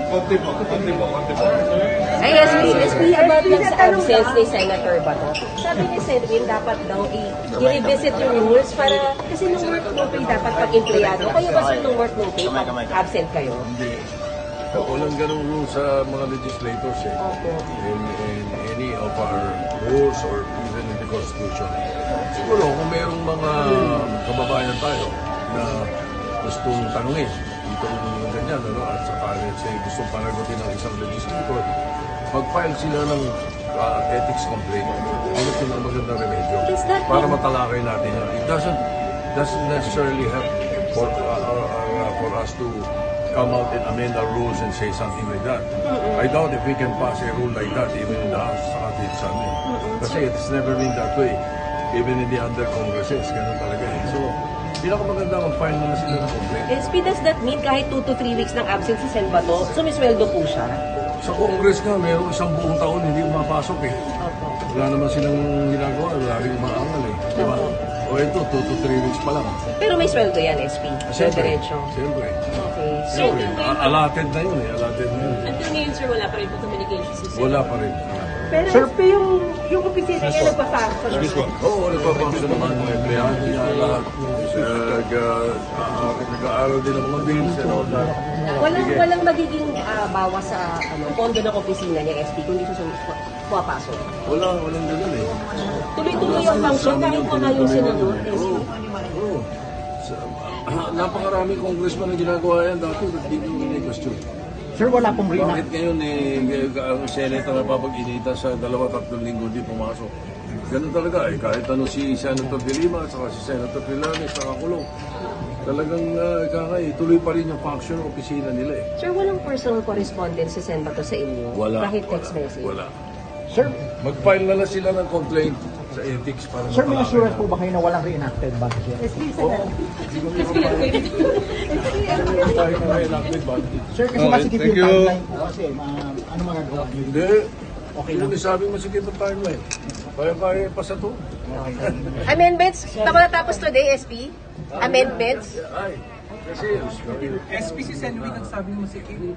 Konti po. Ay, SP, about lang sa absence ni Senator Bato. Sabi ni Sedwin, dapat daw i-revisit yung rules para, kasi nung work no pay dapat pag-empleyado. Kayo ba sir nung work no pay pag absent kayo? Hindi. Walang ganong rules sa mga legislators eh. Opo. In any of our rules or even in the Constitution. Siguro kung mayroong mga kababayan tayo na gustong tanungin itong ganyan, ano, at saka let's say gustong panagutin ng isang legislator, mag-file sila ng ethics complaint. Ano ito ng magandang remedyo para matalakay natin yan. It doesn't necessarily have for us to come out and amend our rules and say something like that. I doubt if we can pass a rule like that even in the House sa ating Senate. Kasi it's never been that way. Even in the other congresses, ganun talaga eh. So, pinakamaganda mag-file na sila ng complaint. SP, does that mean kahit 2 to 3 weeks ng absence si Sen Bato, sumisweldo po siya? Sa Congress nga, mayroong isang buong taon hindi umapasok eh. Opo. Wala naman silang ginagawa, wala rin umaangal eh. Diba? O ito, 2 to 3 weeks pa lang. Pero may sweldo yan, SP. Siyempre. Diretso. Siyempre. Okay. So, Siyempre. Allotted na yun eh. Allotted na yun. Until ngayon, sir, wala pa rin po communication system. Wala pa rin. pero SP, yung opisina niya nagpa-function. Oo, nagpapangsyon naman mga empleyado niya lahat. Nag-aaral din ang mga bills and all that. Walang magiging bawas sa pondo ng opisina niya, SP, kung hindi siya pumapasok. Walang ganun eh. Tuloy-tuloy yung function kahit wala yung senador, SP. Oo. Napakaraming congressman na ginagawa yan dati, hindi ko question. Sir, wala pong Bakit ngayon ang Senate na napapag-inita sa 2-3 linggo di pumasok? Ganun talaga eh. Kahit ano si Senator De Lima at saka si Senator Trillanes nakakulong. Talagang tuloy pa rin yung function ng opisina nila eh. Sir, walang personal correspondence si Sen Bato sa inyo? Wala. Kahit text message? Wala. Sir, Mag-file na lang sila ng complaint sa ethics para sir, may matalakay assurance na. po ba kayo na walang reenacted budget? Kahit na enacted budget. Sir, kasi masikip yung timeline po kasi ano magagawa niyo? Hindi. Okay Yun lang. yung sabi mo sige itong timeline. Kaya pa sa to. Amendments? Tapos today, SP? Amendments? Ay, kasi SPC Senwin ang sabi mo si Kim.